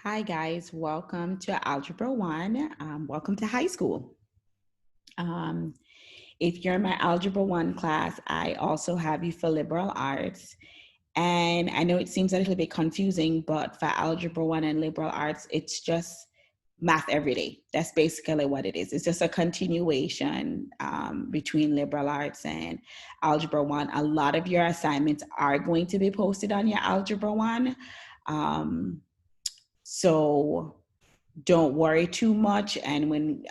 Hi guys, welcome to Algebra 1. Welcome to high school. Um, if you're in my Algebra 1 class, I also have you for liberal arts. And I know it seems a little bit confusing, but for Algebra 1 and liberal arts, it's just math every day. That's basically what it is. It's just a continuation between liberal arts and Algebra 1. A lot of your assignments are going to be posted on your Algebra 1. Um, so don't worry too much. And when,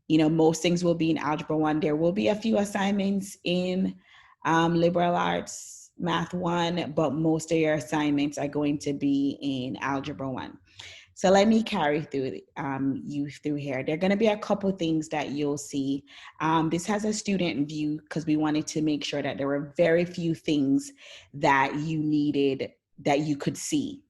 most things will be in Algebra 1, there will be a few assignments in liberal arts math 1, but most of your assignments are going to be in Algebra 1. So let me carry through you through here. There are going to be a couple things that you'll see. This has a student view because we wanted to make sure that there were very few things that you needed that you could see,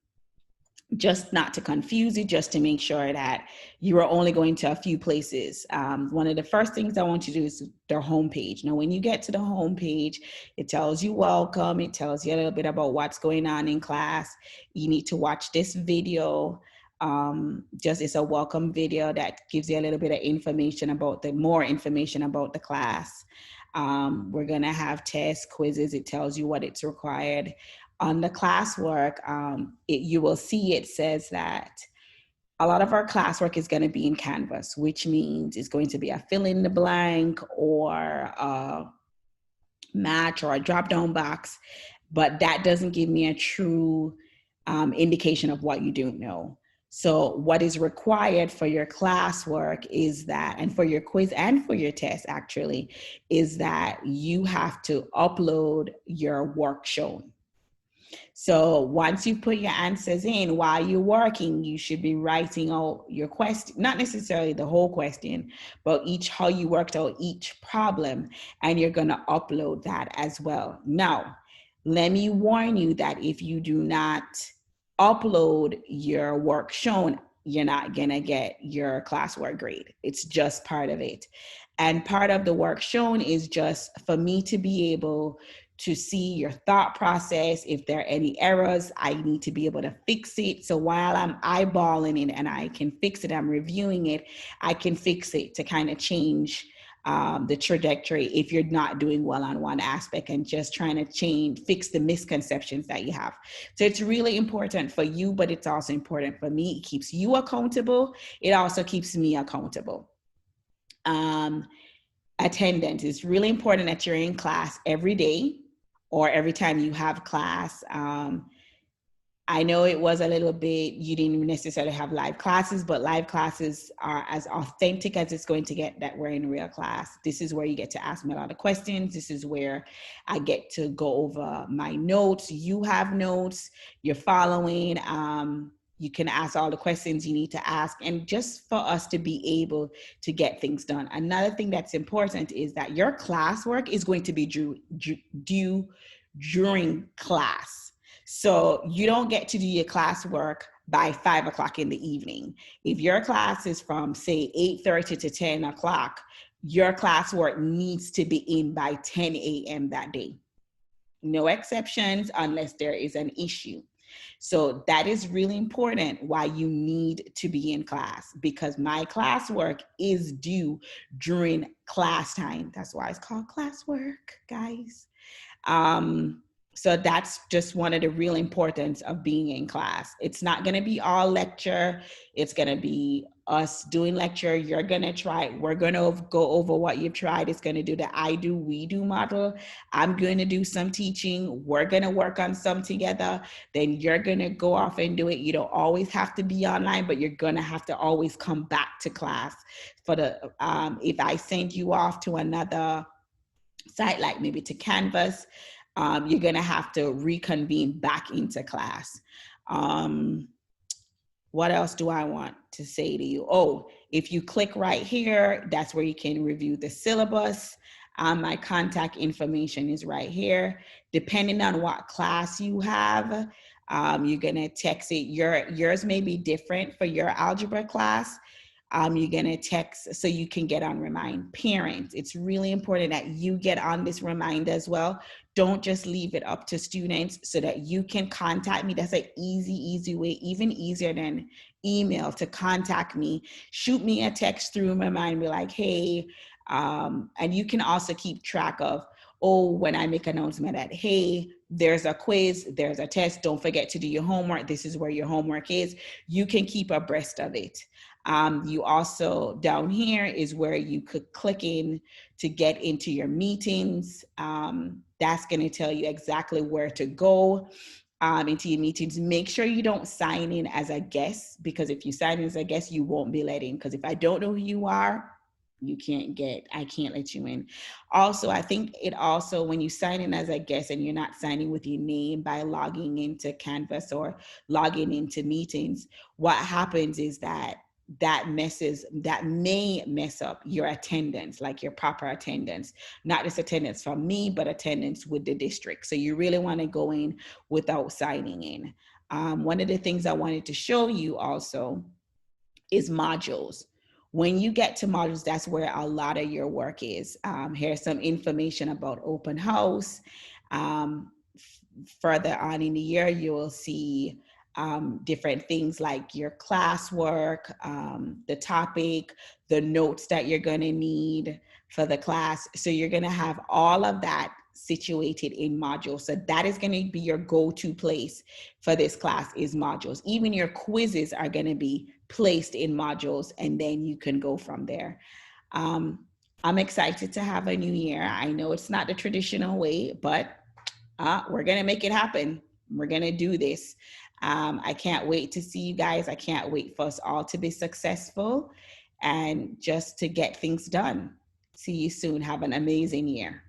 just not to confuse you, just to make sure that you are only going to a few places. One of the first things I want you to do is their homepage. Now, when you get to the homepage, it tells you welcome. It tells you a little bit about what's going on in class. You need to watch this video. It's a welcome video that gives you a little bit of information about more information about the class. We're going to have tests, quizzes. It tells you what it's required. On the classwork, you will see it says that a lot of our classwork is going to be in Canvas, which means it's going to be a fill in the blank or a match or a drop down box, but that doesn't give me a true indication of what you don't know. So what is required for your classwork is that, and for your quiz and for your test actually, is that you have to upload your work shown. So once you put your answers in while you're working, you should be writing out your question, not necessarily the whole question, but how you worked out each problem, and you're going to upload that as well. Now, let me warn you that if you do not upload your work shown, you're not going to get your classwork grade. It's just part of it. And part of the work shown is just for me to be able to see your thought process. If there are any errors, I need to be able to fix it. So while I'm eyeballing it and I can fix it, I'm reviewing it, I can fix it to kind of change the trajectory if you're not doing well on one aspect, and just trying to fix the misconceptions that you have. So it's really important for you, but it's also important for me. It keeps you accountable. It also keeps me accountable. Attendance is really important that you're in class every day or every time you have class. I know it was a little bit, you didn't necessarily have live classes, but live classes are as authentic as it's going to get that we're in real class. This is where you get to ask me a lot of questions. This is where I get to go over my notes. You have notes, you're following. You can ask all the questions you need to ask, and just for us to be able to get things done. Another thing that's important is that your classwork is going to be due during class. So you don't get to do your classwork by 5 o'clock in the evening. If your class is from, say, 8:30 to 10 o'clock, your classwork needs to be in by 10 a.m. that day. No exceptions unless there is an issue. So that is really important, why you need to be in class, because my classwork is due during class time. That's why it's called classwork, guys. So that's just one of the real importance of being in class. It's not going to be all lecture. It's going to be us doing lecture. You're going to try. We're going to go over what you've tried. It's going to do the I do, we do model. I'm going to do some teaching. We're going to work on some together. Then you're going to go off and do it. You don't always have to be online, but you're going to have to always come back to class. If I send you off to another site, like maybe to Canvas, you're going to have to reconvene back into class. What else do I want to say to you? Oh, if you click right here, that's where you can review the syllabus. My contact information is right here. Depending on what class you have, you're going to text it. Yours may be different for your algebra class. You're going to text so you can get on Remind. Parents, it's really important that you get on this Remind as well. Don't just leave it up to students, so that you can contact me. That's an easy way, even easier than email, to contact me. Shoot me a text through Remind, be like, hey, and you can also keep track of, when I make an announcement that, hey, there's a quiz, there's a test, don't forget to do your homework, this is where your homework is. You can keep abreast of it. You also, down here is where you could click in to get into your meetings. That's going to tell you exactly where to go into your meetings. Make sure you don't sign in as a guest, because if you sign in as a guest, you won't be let in. Because if I don't know who you are, I can't let you in. Also, I think it also, when you sign in as a guest and you're not signing with your name by logging into Canvas or logging into meetings, what happens is that may mess up your attendance, like your proper attendance, not just attendance from me, but attendance with the district. So you really want to go in without signing in. One of the things I wanted to show you also is modules. When you get to modules, that's where a lot of your work is. Here's some information about open house. Further on in the year, you will see different things like your classwork, the topic, the notes that you're going to need for the class. So you're going to have all of that situated in modules. So that is going to be your go-to place for this class, is modules. Even your quizzes are going to be placed in modules, and then you can go from there. I'm excited to have a new year. I know it's not the traditional way, but we're going to make it happen. We're going to do this. I can't wait to see you guys. I can't wait for us all to be successful and just to get things done. See you soon. Have an amazing year.